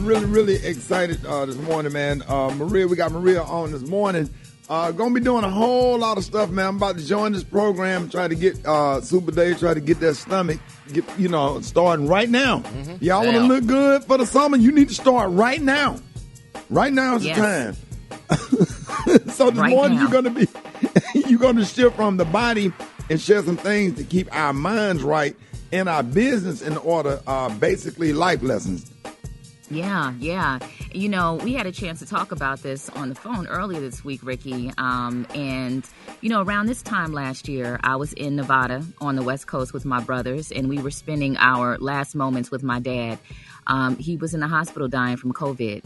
really excited this morning, man. We got Maria on this morning. Gonna be doing a whole lot of stuff, man. I'm about to join this program, try to get Super Day, try to get that stomach, starting right now. Mm-hmm. Y'all want to look good for the summer? You need to start right now. Right now is the time. So this morning you're gonna shift from the body and share some things to keep our minds right and our business in order. Basically, life lessons. Yeah. We had a chance to talk about this on the phone earlier this week, Ricky. And around this time last year, I was in Nevada on the West Coast with my brothers, and we were spending our last moments with my dad. He was in the hospital dying from COVID.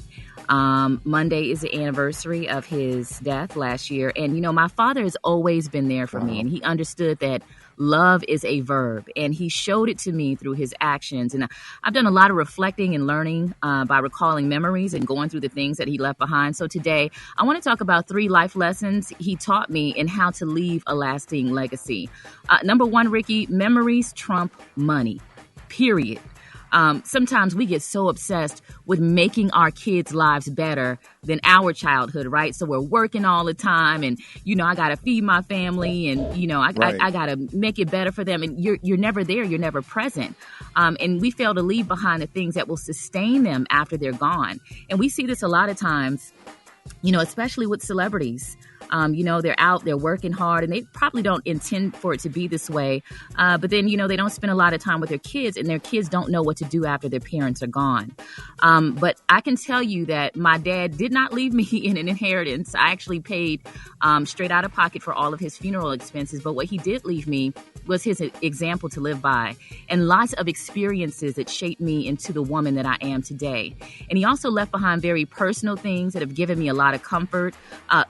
Monday is the anniversary of his death last year. And, my father has always been there for me, and he understood that love is a verb, and he showed it to me through his actions. And I've done a lot of reflecting and learning by recalling memories and going through the things that he left behind. So today, I want to talk about 3 life lessons he taught me and how to leave a lasting legacy. Number 1, Ricky, memories trump money, period. Sometimes we get so obsessed with making our kids' lives better than our childhood, right? So we're working all the time, and, I got to feed my family, and, I got to make it better for them. And you're never there. You're never present. And we fail to leave behind the things that will sustain them after they're gone. And we see this a lot of times, especially with celebrities. They're out, they're working hard, and they probably don't intend for it to be this way. But then, they don't spend a lot of time with their kids, and their kids don't know what to do after their parents are gone. But I can tell you that my dad did not leave me in an inheritance. I actually paid straight out of pocket for all of his funeral expenses. But what he did leave me was his example to live by, and lots of experiences that shaped me into the woman that I am today. And he also left behind very personal things that have given me a lot of comfort,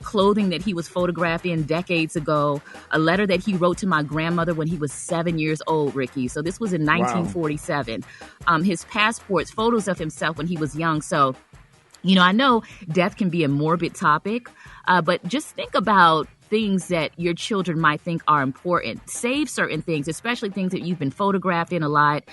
clothing that he was photographed in decades ago, a letter that he wrote to my grandmother when he was 7 years old, Ricky. So this was in 1947. Wow. His passports, photos of himself when he was young. So, I know death can be a morbid topic, but just think about things that your children might think are important. Save certain things, especially things that you've been photographed in a lot,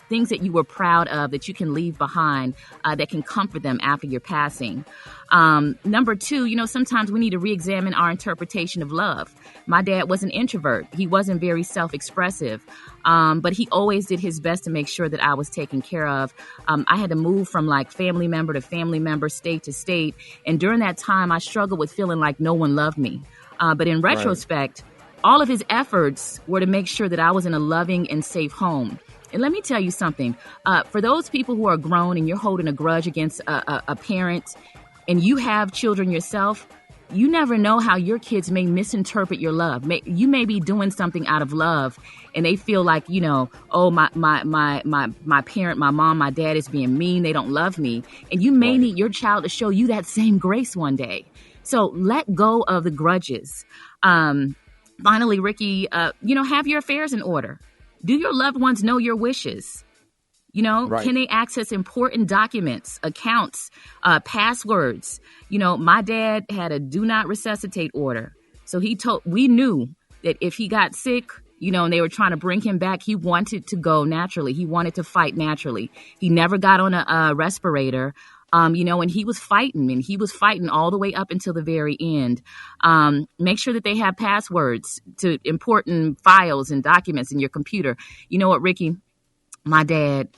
things that you were proud of that you can leave behind that can comfort them after your passing. Number 2, sometimes we need to re-examine our interpretation of love. My dad was an introvert. He wasn't very self-expressive, but he always did his best to make sure that I was taken care of. I had to move from family member to family member, state to state. And during that time, I struggled with feeling like no one loved me. But in retrospect, all of his efforts were to make sure that I was in a loving and safe home. And let me tell you something. For those people who are grown and you're holding a grudge against a parent, and you have children yourself, you never know how your kids may misinterpret your love. You may be doing something out of love, and they feel like, oh, my parent, my mom, my dad is being mean. They don't love me. And you may need your child to show you that same grace one day. So let go of the grudges. Finally, Ricky, have your affairs in order. Do your loved ones know your wishes? Can they access important documents, accounts, passwords? My dad had a do not resuscitate order. So we knew that if he got sick, and they were trying to bring him back, he wanted to go naturally. He wanted to fight naturally. He never got on a respirator. And he was fighting all the way up until the very end. Make sure that they have passwords to important files and documents in your computer. You know what, Ricky? My dad,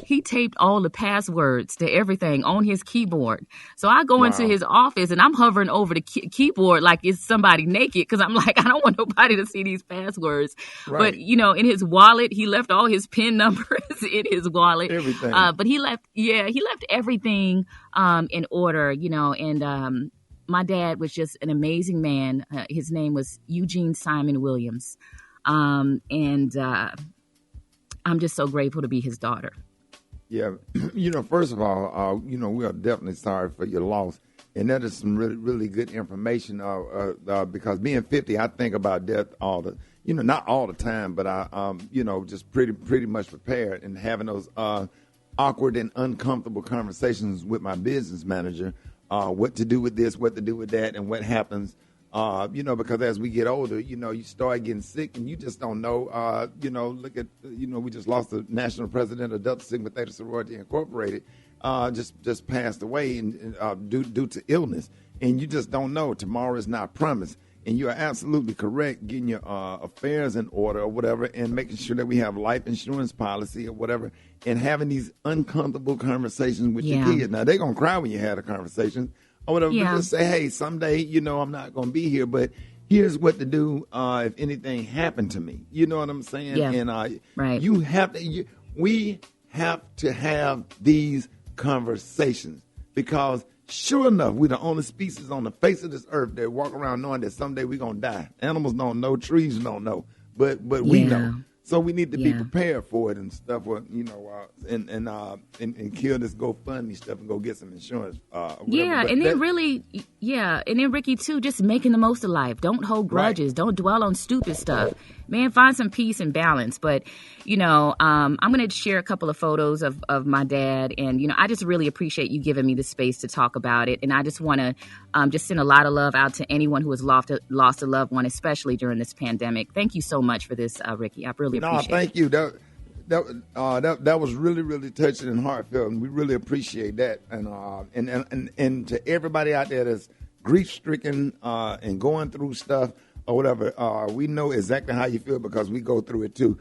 he taped all the passwords to everything on his keyboard. So I go into his office and I'm hovering over the keyboard like it's somebody naked, because I'm like, I don't want nobody to see these passwords. Right. But, in his wallet, he left all his PIN numbers in his wallet. Everything. But he left everything in order, and my dad was just an amazing man. His name was Eugene Simon Williams. I'm just so grateful to be his daughter. Yeah. First of all, we are definitely sorry for your loss. And that is some really, really good information because being 50, I think about death not all the time, but I, just pretty much prepared, and having those awkward and uncomfortable conversations with my business manager, what to do with this, what to do with that, and what happens Because as we get older, you start getting sick and you just don't know. Look at, we just lost the national president of Delta Sigma Theta Sorority Incorporated, just passed away due to illness. And you just don't know. Tomorrow is not promised. And you are absolutely correct, getting your affairs in order or whatever, and making sure that we have life insurance policy or whatever, and having these uncomfortable conversations with your kids. Now, they're going to cry when you have a conversation or whatever. But just say, hey, someday, I'm not going to be here, but here's what to do if anything happened to me. You know what I'm saying? Yeah. And right. We have to have these conversations because sure enough, we're the only species on the face of this earth that walk around knowing that someday we're going to die. Animals don't know, trees don't know, but we know. So we need to be prepared for it and stuff, and kill this GoFundMe stuff and go get some insurance. And then Ricky too, just making the most of life. Don't hold grudges. Right. Don't dwell on stupid stuff. Man, find some peace and balance. But I'm going to share a couple of photos of my dad, and I just really appreciate you giving me the space to talk about it. And I just want to just send a lot of love out to anyone who has lost a loved one, especially during this pandemic. Thank you so much for this, Ricky. I really appreciate it. No, thank you. That was really, really touching and heartfelt, and we really appreciate that. And to everybody out there that's grief-stricken and going through stuff or whatever, we know exactly how you feel because we go through it too.